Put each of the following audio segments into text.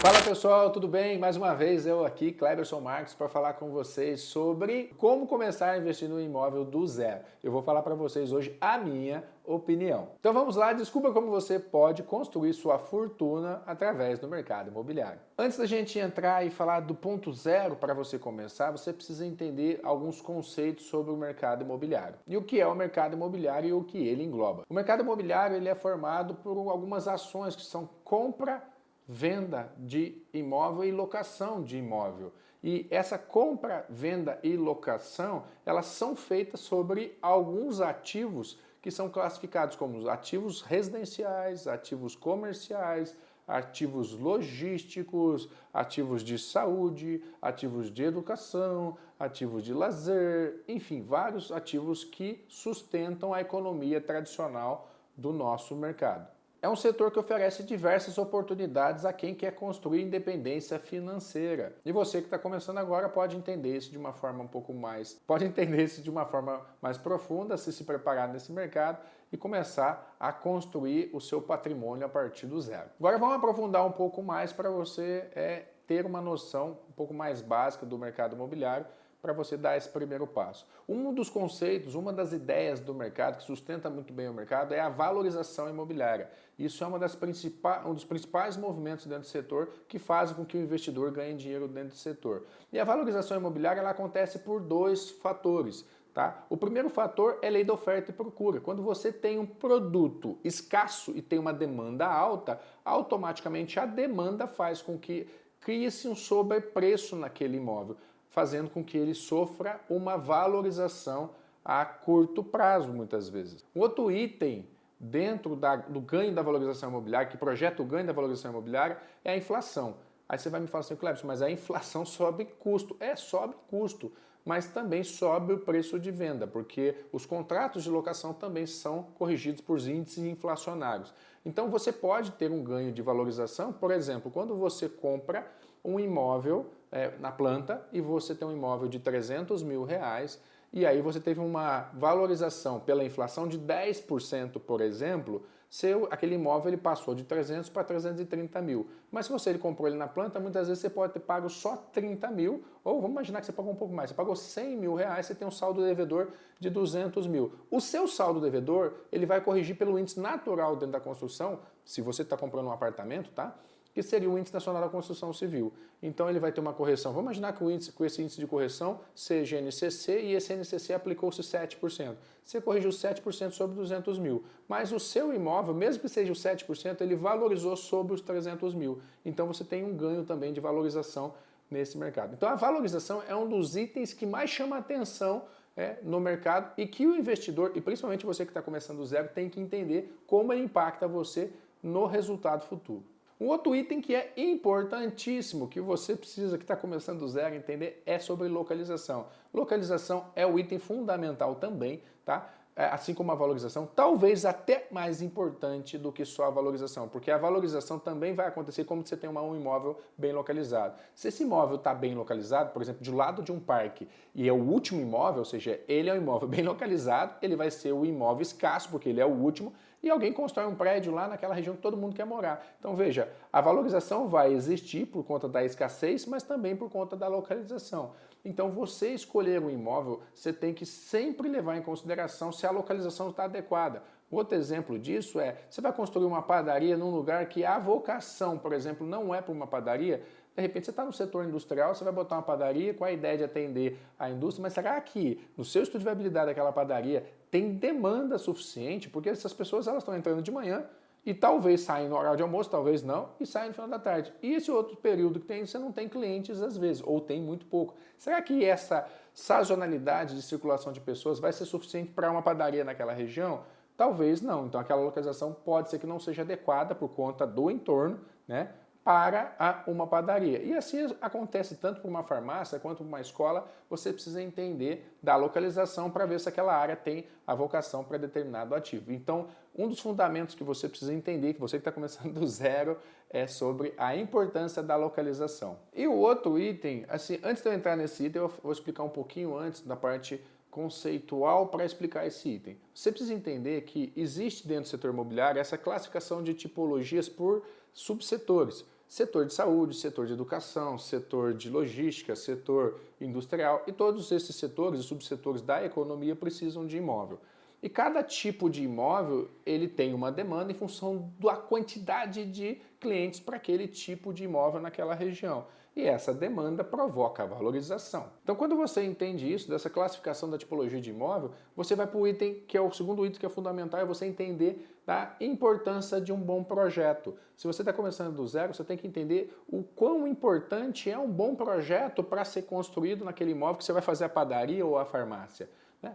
Fala pessoal, tudo bem? Mais uma vez eu aqui, Cleberson Marques, para falar com vocês sobre como começar a investir no imóvel do zero. Eu vou falar para vocês hoje a minha opinião. Então vamos lá, descubra como você pode construir sua fortuna através do mercado imobiliário. Antes da gente entrar e falar do ponto zero para você começar, você precisa entender alguns conceitos sobre o mercado imobiliário. E o que é o mercado imobiliário e o que ele engloba. O mercado imobiliário ele é formado por algumas ações que são compra, venda de imóvel e locação de imóvel. E essa compra, venda e locação, elas são feitas sobre alguns ativos que são classificados como ativos residenciais, ativos comerciais, ativos logísticos, ativos de saúde, ativos de educação, ativos de lazer, enfim, vários ativos que sustentam a economia tradicional do nosso mercado. É um setor que oferece diversas oportunidades a quem quer construir independência financeira. E você que está começando agora pode entender isso de uma forma mais profunda, se preparar nesse mercado e começar a construir o seu patrimônio a partir do zero. Agora vamos aprofundar um pouco mais para você ter uma noção um pouco mais básica do mercado imobiliário, para você dar esse primeiro passo. Um dos conceitos, uma das ideias do mercado que sustenta muito bem o mercado é a valorização imobiliária. Isso é um dos principais movimentos dentro do setor que fazem com que o investidor ganhe dinheiro dentro do setor. E a valorização imobiliária ela acontece por dois fatores. Tá? O primeiro fator é lei da oferta e procura. Quando você tem um produto escasso e tem uma demanda alta, automaticamente a demanda faz com que crie-se um sobrepreço naquele imóvel, fazendo com que ele sofra uma valorização a curto prazo, muitas vezes. Um outro item dentro do ganho da valorização imobiliária, que projeta o ganho da valorização imobiliária, é a inflação. Aí você vai me falar assim, Cleber, mas a inflação sobe custo. Sobe custo, mas também sobe o preço de venda, porque os contratos de locação também são corrigidos por índices inflacionários. Então você pode ter um ganho de valorização, por exemplo, quando você compra um imóvel na planta e você tem um imóvel de 300 mil reais e aí você teve uma valorização pela inflação de 10%, por exemplo, aquele imóvel ele passou de 300 para 330 mil. Mas se você comprou ele na planta, muitas vezes você pode ter pago só 30 mil, ou vamos imaginar que você pagou um pouco mais, você pagou 100 mil reais, você tem um saldo devedor de 200 mil. O seu saldo devedor, ele vai corrigir pelo índice natural dentro da construção, se você está comprando um apartamento, tá? Que seria o Índice Nacional da Construção Civil. Então ele vai ter uma correção. Vamos imaginar que esse índice de correção seja NCC e esse NCC aplicou-se 7%. Você corrigiu 7% sobre 200 mil. Mas o seu imóvel, mesmo que seja o 7%, ele valorizou sobre os 300 mil. Então você tem um ganho também de valorização nesse mercado. Então a valorização é um dos itens que mais chama a atenção no mercado e que o investidor, e principalmente você que está começando do zero, tem que entender como ele impacta você no resultado futuro. Um outro item que é importantíssimo, que você precisa, que está começando do zero, entender, é sobre localização. Localização é o item fundamental também, tá? Assim como a valorização, talvez até mais importante do que só a valorização, porque a valorização também vai acontecer como você tem um imóvel bem localizado. Se esse imóvel está bem localizado, por exemplo, do lado de um parque, e é o último imóvel, ou seja, ele é um imóvel bem localizado, ele vai ser o imóvel escasso, porque ele é o último, e alguém constrói um prédio lá naquela região que todo mundo quer morar. Então veja, a valorização vai existir por conta da escassez, mas também por conta da localização. Então você escolher um imóvel, você tem que sempre levar em consideração se a localização está adequada. Outro exemplo disso você vai construir uma padaria num lugar que a vocação, por exemplo, não é para uma padaria. De repente você está no setor industrial, você vai botar uma padaria com a ideia de atender a indústria, mas será que no seu estudo de viabilidade daquela padaria tem demanda suficiente? Porque essas pessoas elas estão entrando de manhã e talvez saem no horário de almoço, talvez não, e saem no final da tarde. E esse outro período que tem, você não tem clientes às vezes, ou tem muito pouco. Será que essa sazonalidade de circulação de pessoas vai ser suficiente para uma padaria naquela região? Talvez não. Então aquela localização pode ser que não seja adequada por conta do entorno, né? Para uma padaria. E assim acontece tanto para uma farmácia quanto para uma escola, você precisa entender da localização para ver se aquela área tem a vocação para determinado ativo. Então, um dos fundamentos que você precisa entender, que você que está começando do zero, é sobre a importância da localização. E o outro item, assim, antes de eu entrar nesse item, eu vou explicar um pouquinho antes da parte conceitual para explicar esse item. Você precisa entender que existe dentro do setor imobiliário essa classificação de tipologias por subsetores. setor de saúde, setor de educação, setor de logística, setor industrial, e todos esses setores e subsetores da economia precisam de imóvel. E cada tipo de imóvel ele tem uma demanda em função da quantidade de clientes para aquele tipo de imóvel naquela região. E essa demanda provoca a valorização. Então, quando você entende isso, dessa classificação da tipologia de imóvel, você vai para o item que é o segundo item que é fundamental, é você entender da importância de um bom projeto. Se você está começando do zero, você tem que entender o quão importante é um bom projeto para ser construído naquele imóvel que você vai fazer a padaria ou a farmácia.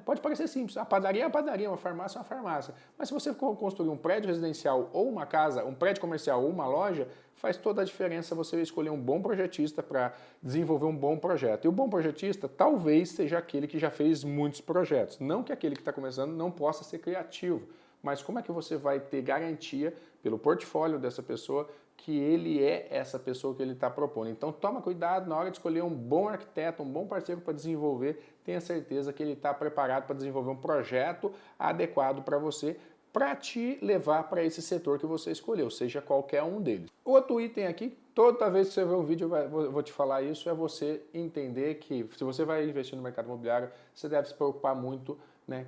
Pode parecer simples, a padaria é a padaria, uma farmácia é uma farmácia. Mas se você for construir um prédio residencial ou uma casa, um prédio comercial ou uma loja, faz toda a diferença você escolher um bom projetista para desenvolver um bom projeto. E o bom projetista talvez seja aquele que já fez muitos projetos. Não que aquele que está começando não possa ser criativo, mas como é que você vai ter garantia pelo portfólio dessa pessoa que ele é essa pessoa que ele está propondo. Então toma cuidado na hora de escolher um bom arquiteto, um bom parceiro para desenvolver, tenha certeza que ele está preparado para desenvolver um projeto adequado para você, para te levar para esse setor que você escolheu, seja qualquer um deles. Outro item aqui, toda vez que você vê um vídeo eu vou te falar isso, é você entender que se você vai investir no mercado imobiliário, você deve se preocupar muito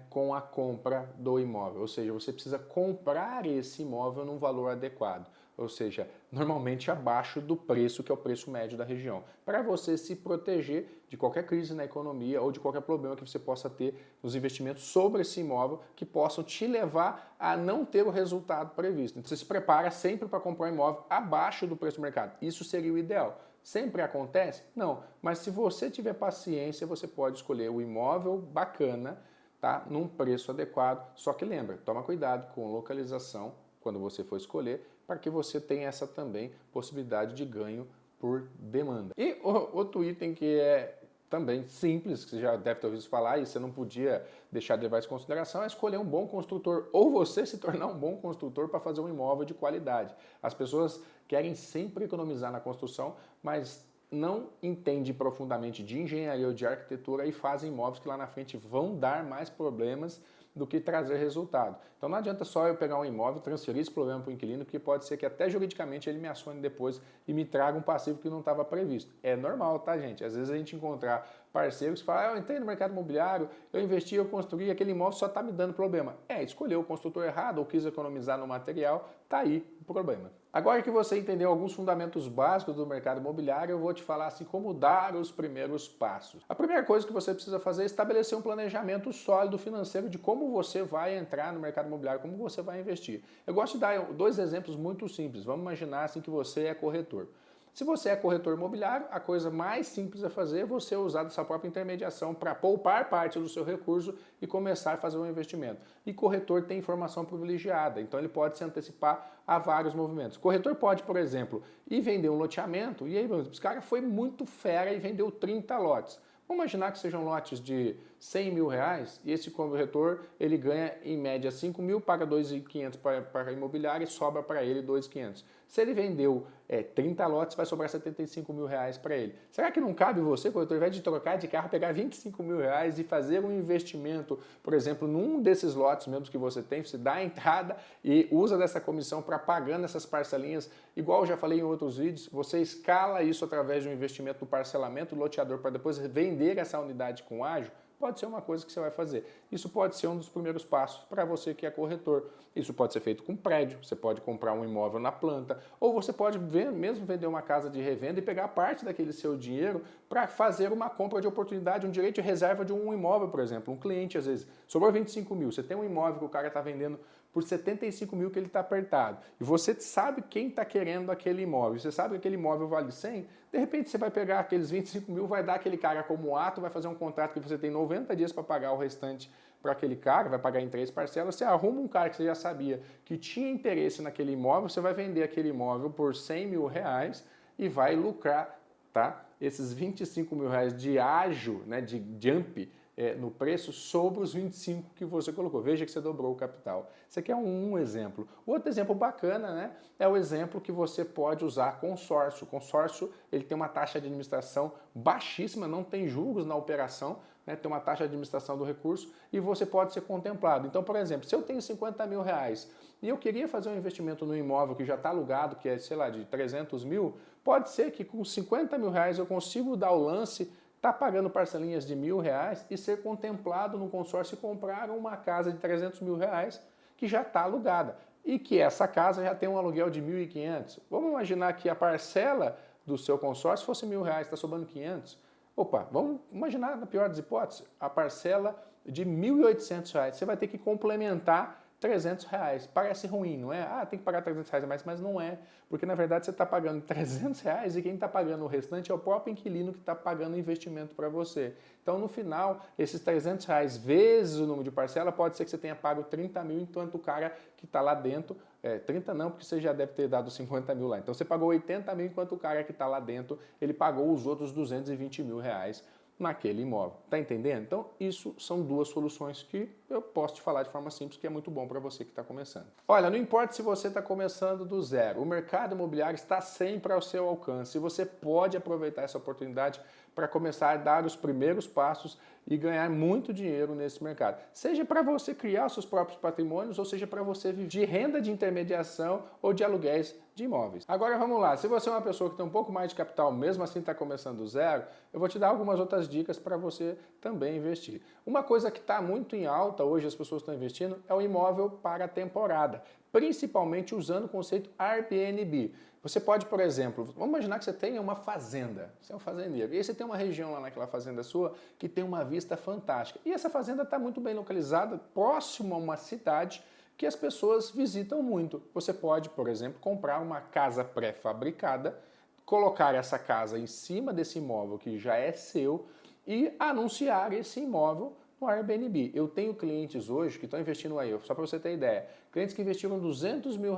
com a compra do imóvel, ou seja, você precisa comprar esse imóvel num valor adequado, ou seja, normalmente abaixo do preço que é o preço médio da região, para você se proteger de qualquer crise na economia ou de qualquer problema que você possa ter nos investimentos sobre esse imóvel que possam te levar a não ter o resultado previsto. Então, você se prepara sempre para comprar um imóvel abaixo do preço do mercado, isso seria o ideal. Sempre acontece? Não, mas se você tiver paciência, você pode escolher o imóvel bacana, tá? Num preço adequado, só que lembra, toma cuidado com localização quando você for escolher, para que você tenha essa também possibilidade de ganho por demanda. E outro item que é também simples, que você já deve ter ouvido falar e você não podia deixar de levar isso em consideração, é escolher um bom construtor ou você se tornar um bom construtor para fazer um imóvel de qualidade. As pessoas querem sempre economizar na construção, mas não entendem profundamente de engenharia ou de arquitetura e fazem imóveis que lá na frente vão dar mais problemas do que trazer resultado. Então não adianta só eu pegar um imóvel, transferir esse problema para o inquilino, porque pode ser que até juridicamente ele me acione depois e me traga um passivo que não estava previsto. É normal, tá, gente? Às vezes a gente encontrar parceiros que falam, eu entrei no mercado imobiliário, eu investi, eu construí, aquele imóvel só está me dando problema. Escolheu o construtor errado ou quis economizar no material, tá aí o problema. Agora que você entendeu alguns fundamentos básicos do mercado imobiliário, eu vou te falar assim como dar os primeiros passos. A primeira coisa que você precisa fazer é estabelecer um planejamento sólido financeiro de como você vai entrar no mercado imobiliário, como você vai investir. Eu gosto de dar dois exemplos muito simples. Vamos imaginar assim que você é corretor. Se você é corretor imobiliário, a coisa mais simples a fazer é você usar dessa própria intermediação para poupar parte do seu recurso e começar a fazer um investimento. E corretor tem informação privilegiada, então ele pode se antecipar a vários movimentos. O corretor pode, por exemplo, ir vender um loteamento e aí, esse cara foi muito fera e vendeu 30 lotes. Vamos imaginar que sejam lotes de 100 mil reais e esse corretor ele ganha em média 5 mil, paga 2.500 para a imobiliária e sobra para ele 2.500. Se ele vendeu 30 lotes, vai sobrar 75 mil reais para ele. Será que não cabe você, corretor, ao invés de trocar de carro, pegar 25 mil reais e fazer um investimento, por exemplo, num desses lotes mesmo que você tem, você dá a entrada e usa dessa comissão para pagando essas parcelinhas, igual eu já falei em outros vídeos, você escala isso através de um investimento no parcelamento do loteador para depois vender essa unidade com ágio? Pode ser uma coisa que você vai fazer. Isso pode ser um dos primeiros passos para você que é corretor. Isso pode ser feito com prédio, você pode comprar um imóvel na planta, ou você pode mesmo vender uma casa de revenda e pegar parte daquele seu dinheiro para fazer uma compra de oportunidade, um direito de reserva de um imóvel, por exemplo. Um cliente, às vezes, sobrou 25 mil, você tem um imóvel que o cara está vendendo por 75 mil que ele está apertado. E você sabe quem está querendo aquele imóvel, você sabe que aquele imóvel vale 100, de repente você vai pegar aqueles 25 mil, vai dar aquele cara como ato, vai fazer um contrato que você tem 90 dias para pagar o restante para aquele cara, vai pagar em 3 parcelas, você arruma um cara que você já sabia que tinha interesse naquele imóvel, você vai vender aquele imóvel por 100 mil reais e vai lucrar, tá? Esses 25 mil reais de ágio, de jump, no preço sobre os 25 que você colocou. Veja que você dobrou o capital. Isso aqui é um exemplo. Outro exemplo bacana, né, é o exemplo que você pode usar consórcio. O consórcio, ele tem uma taxa de administração baixíssima, não tem juros na operação, né, tem uma taxa de administração do recurso e você pode ser contemplado. Então, por exemplo, se eu tenho 50 mil reais e eu queria fazer um investimento no imóvel que já está alugado, que é, sei lá, de 300 mil, pode ser que com 50 mil reais eu consigo dar o lance, tá pagando parcelinhas de R$1.000 e ser contemplado no consórcio e comprar uma casa de 300 mil reais que já está alugada e que essa casa já tem um aluguel de 1.500. Vamos imaginar que a parcela do seu consórcio fosse R$1.000, está sobrando 500. Opa, vamos imaginar, na pior das hipóteses, a parcela de R$1.800. Você vai ter que complementar R$300. Parece ruim, não é? Ah, tem que pagar R$300 a mais, mas não é. Porque, na verdade, você está pagando R$300 e quem está pagando o restante é o próprio inquilino que está pagando o investimento para você. Então, no final, esses R$300 vezes o número de parcela, pode ser que você tenha pago 30 mil, enquanto o cara que está lá dentro, 30 não, porque você já deve ter dado 50 mil lá. Então, você pagou 80 mil, enquanto o cara que está lá dentro, ele pagou os outros 220 mil reais naquele imóvel. Tá entendendo? Então, isso são duas soluções que eu posso te falar de forma simples, que é muito bom para você que está começando. Olha, não importa se você está começando do zero, o mercado imobiliário está sempre ao seu alcance e você pode aproveitar essa oportunidade para começar a dar os primeiros passos e ganhar muito dinheiro nesse mercado. Seja para você criar os seus próprios patrimônios, ou seja para você viver de renda de intermediação ou de aluguéis de imóveis. Agora vamos lá, se você é uma pessoa que tem um pouco mais de capital, mesmo assim está começando do zero, eu vou te dar algumas outras dicas para você também investir. Uma coisa que está muito em alta, hoje as pessoas estão investindo, é o imóvel para temporada, principalmente usando o conceito Airbnb. Você pode, por exemplo, vamos imaginar que você tenha uma fazenda, você é um fazendeiro, e aí você tem uma região lá naquela fazenda sua que tem uma vista fantástica. E essa fazenda está muito bem localizada, próximo a uma cidade que as pessoas visitam muito. Você pode, por exemplo, comprar uma casa pré-fabricada, colocar essa casa em cima desse imóvel que já é seu e anunciar esse imóvel no Airbnb. Eu tenho clientes hoje que estão investindo aí, só para você ter ideia, clientes que investiram R$200 mil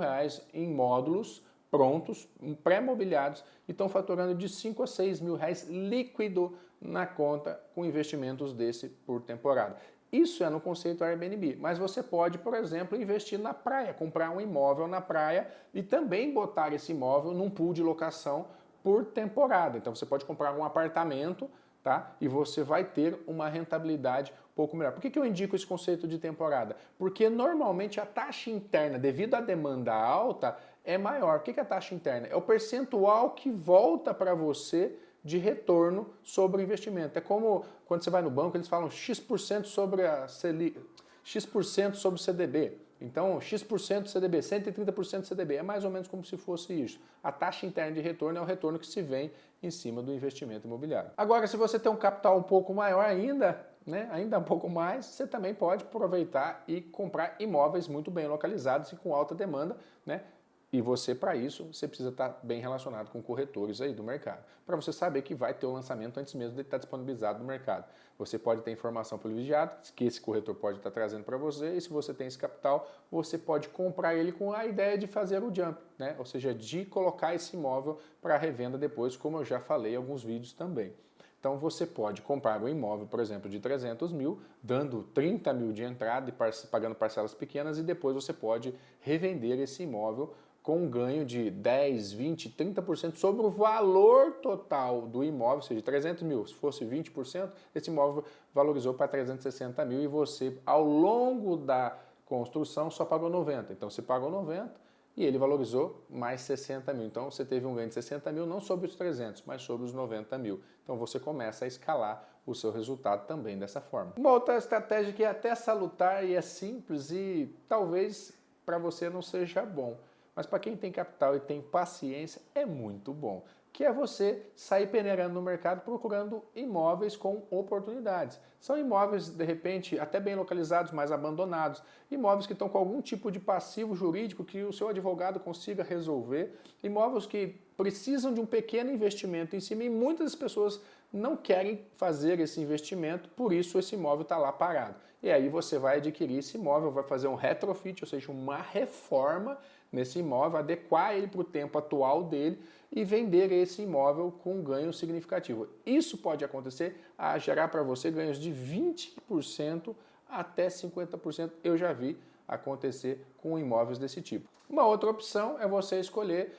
em módulos prontos, pré-mobiliados, e estão faturando de 5 a 6 mil reais líquido na conta com investimentos desse por temporada. Isso é no conceito Airbnb, mas você pode, por exemplo, investir na praia, comprar um imóvel na praia e também botar esse imóvel num pool de locação por temporada. Então você pode comprar um apartamento, tá? E você vai ter uma rentabilidade um pouco melhor. Por que eu indico esse conceito de temporada? Porque normalmente a taxa interna, devido à demanda alta, é maior. O que é a taxa interna? É o percentual que volta para você de retorno sobre o investimento. É como quando você vai no banco, eles falam X% sobre a Selic, X% sobre o CDB. Então, X% CDB, 130% CDB. É mais ou menos como se fosse isso. A taxa interna de retorno é o retorno que se vem em cima do investimento imobiliário. Agora, se você tem um capital um pouco maior ainda, né, ainda um pouco mais, você também pode aproveitar e comprar imóveis muito bem localizados e com alta demanda, né? E você, para isso, você precisa estar bem relacionado com corretores aí do mercado, para você saber que vai ter o lançamento antes mesmo de estar disponibilizado no mercado. Você pode ter informação privilegiada, que esse corretor pode estar trazendo para você, e se você tem esse capital, você pode comprar ele com a ideia de fazer o jump, né? Ou seja, de colocar esse imóvel para revenda depois, como eu já falei em alguns vídeos também. Então você pode comprar um imóvel, por exemplo, de 300 mil, dando 30 mil de entrada e pagando parcelas pequenas, e depois você pode revender esse imóvel com um ganho de 10, 20, 30% sobre o valor total do imóvel, ou seja, 300 mil, se fosse 20%, esse imóvel valorizou para 360 mil e você, ao longo da construção, só pagou 90. Então, você pagou 90 e ele valorizou mais 60 mil. Então, você teve um ganho de 60 mil, não sobre os 300, mas sobre os 90 mil. Então, você começa a escalar o seu resultado também dessa forma. Uma outra estratégia que é até salutar e é simples e talvez para você não seja bom, mas para quem tem capital e tem paciência, é muito bom. Que é você sair peneirando no mercado procurando imóveis com oportunidades. São imóveis, de repente, até bem localizados, mas abandonados. Imóveis que estão com algum tipo de passivo jurídico que o seu advogado consiga resolver. Imóveis que precisam de um pequeno investimento em cima e muitas pessoas não querem fazer esse investimento, por isso esse imóvel está lá parado. E aí você vai adquirir esse imóvel, vai fazer um retrofit, ou seja, uma reforma nesse imóvel, adequar ele para o tempo atual dele e vender esse imóvel com ganho significativo. Isso pode acontecer a gerar para você ganhos de 20% até 50%. Eu já vi acontecer com imóveis desse tipo. Uma outra opção é você escolher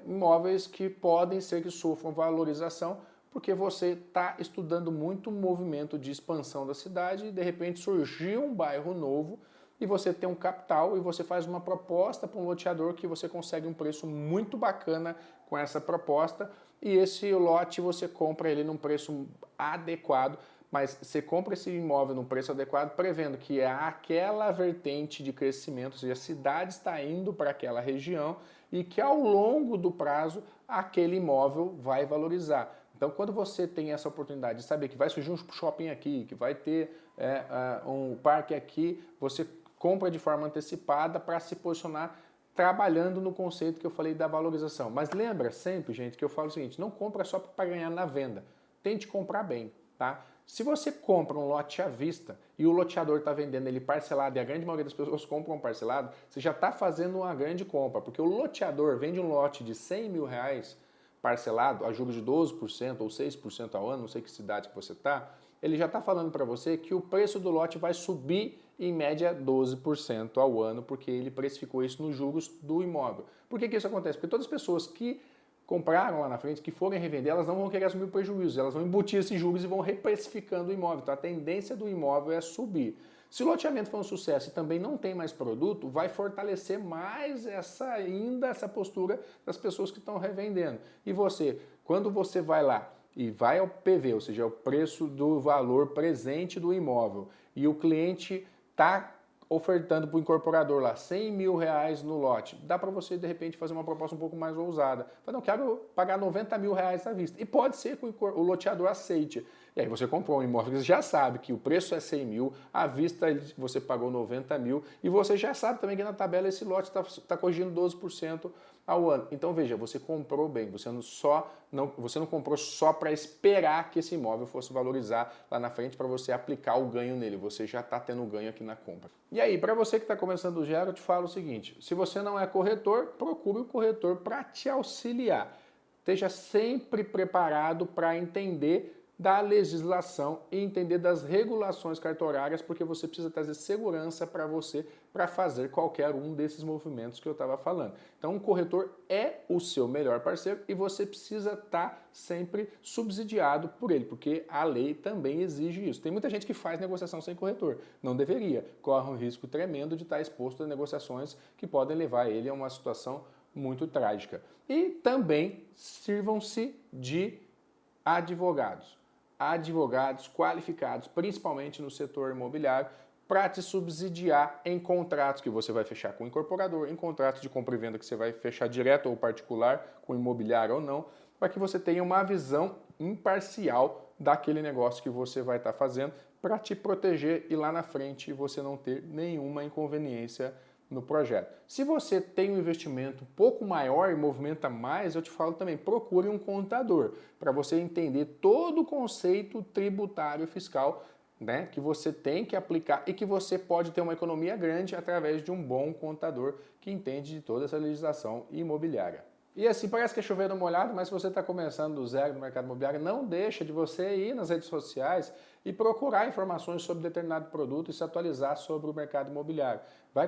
imóveis que podem ser que sofram valorização, porque você está estudando muito o movimento de expansão da cidade e de repente surgiu um bairro novo e você tem um capital e você faz uma proposta para um loteador que você consegue um preço muito bacana com essa proposta e esse lote você compra ele num preço adequado, mas você compra esse imóvel num preço adequado prevendo que é aquela vertente de crescimento, ou seja, a cidade está indo para aquela região e que ao longo do prazo aquele imóvel vai valorizar. Então, quando você tem essa oportunidade de saber que vai surgir um shopping aqui, que vai ter um parque aqui, você compra de forma antecipada para se posicionar trabalhando no conceito que eu falei da valorização. Mas lembra sempre, gente, que eu falo o seguinte, não compra só para ganhar na venda, tente comprar bem, tá? Se você compra um lote à vista e o loteador está vendendo ele parcelado e a grande maioria das pessoas compram parcelado, você já está fazendo uma grande compra, porque o loteador vende um lote de 100 mil reais parcelado a juros de 12% ou 6% ao ano, não sei que cidade que você está, ele já está falando para você que o preço do lote vai subir em média 12% ao ano, porque ele precificou isso nos juros do imóvel. Por que isso acontece? Porque todas as pessoas que compraram lá na frente, que forem revender, elas não vão querer assumir o prejuízo, elas vão embutir esses juros e vão reprecificando o imóvel. Então a tendência do imóvel é subir. Se o loteamento for um sucesso e também não tem mais produto, vai fortalecer mais essa postura das pessoas que estão revendendo. E você, quando você vai lá e vai ao PV, ou seja, o preço do valor presente do imóvel, e o cliente está ofertando para o incorporador lá 100 mil reais no lote, dá para você de repente fazer uma proposta um pouco mais ousada. Fala, não, quero pagar 90 mil reais à vista. E pode ser que o loteador aceite. E aí você comprou um imóvel, você já sabe que o preço é 100 mil, à vista você pagou 90 mil, e você já sabe também que na tabela esse lote está corrigindo 12% ao ano. Então veja, você comprou bem, você não comprou só para esperar que esse imóvel fosse valorizar lá na frente para você aplicar o ganho nele, você já está tendo ganho aqui na compra. E aí, para você que está começando do zero, eu te falo o seguinte, se você não é corretor, procure o corretor para te auxiliar. Esteja sempre preparado para entender da legislação e entender das regulações cartorárias, porque você precisa trazer segurança para você para fazer qualquer um desses movimentos que eu estava falando. Então, um corretor é o seu melhor parceiro e você precisa estar sempre subsidiado por ele, porque a lei também exige isso. Tem muita gente que faz negociação sem corretor, não deveria, corre um risco tremendo de estar exposto a negociações que podem levar ele a uma situação muito trágica. E também sirvam-se de advogados qualificados, principalmente no setor imobiliário, para te subsidiar em contratos que você vai fechar com o incorporador, em contratos de compra e venda que você vai fechar direto ou particular, com imobiliário ou não, para que você tenha uma visão imparcial daquele negócio que você vai estar fazendo, para te proteger e lá na frente você não ter nenhuma inconveniência no projeto. Se você tem um investimento um pouco maior e movimenta mais, eu te falo também, procure um contador para você entender todo o conceito tributário fiscal, né, que você tem que aplicar e que você pode ter uma economia grande através de um bom contador que entende de toda essa legislação imobiliária. E assim, parece que é chover no molhado, mas se você está começando do zero no mercado imobiliário, não deixa de você ir nas redes sociais e procurar informações sobre determinado produto e se atualizar sobre o mercado imobiliário.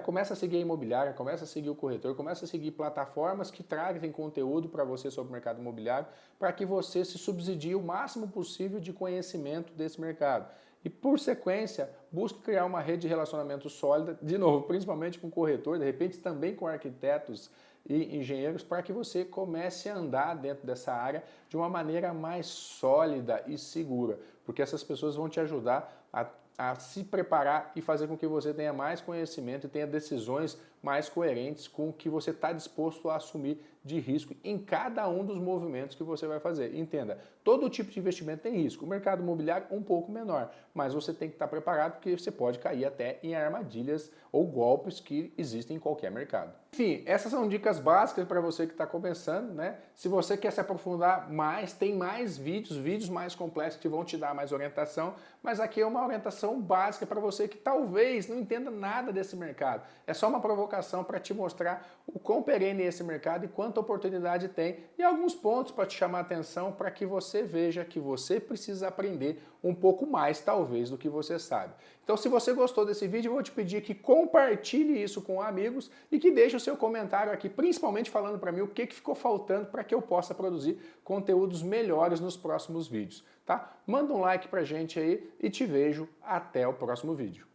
Começa a seguir a imobiliária, começa a seguir o corretor, começa a seguir plataformas que trazem conteúdo para você sobre o mercado imobiliário, para que você se subsidie o máximo possível de conhecimento desse mercado. E por sequência, busque criar uma rede de relacionamento sólida, de novo, principalmente com o corretor, de repente também com arquitetos e engenheiros, para que você comece a andar dentro dessa área de uma maneira mais sólida e segura, porque essas pessoas vão te ajudar a se preparar e fazer com que você tenha mais conhecimento e tenha decisões mais coerentes com o que você está disposto a assumir de risco em cada um dos movimentos que você vai fazer. Entenda, todo tipo de investimento tem risco. O mercado imobiliário um pouco menor, mas você tem que estar preparado porque você pode cair até em armadilhas ou golpes que existem em qualquer mercado. Enfim, essas são dicas básicas para você que está começando, né? Se você quer se aprofundar mais, tem mais vídeos mais complexos que vão te dar mais orientação, mas aqui é uma orientação básica para você que talvez não entenda nada desse mercado. É só uma provocação provocação para te mostrar o quão perene é esse mercado e quanta oportunidade tem e alguns pontos para te chamar a atenção para que você veja que você precisa aprender um pouco mais, talvez, do que você sabe. Então, se você gostou desse vídeo, eu vou te pedir que compartilhe isso com amigos e que deixe o seu comentário aqui, principalmente falando para mim o que ficou faltando para que eu possa produzir conteúdos melhores nos próximos vídeos, tá? Manda um like pra gente aí e te vejo até o próximo vídeo.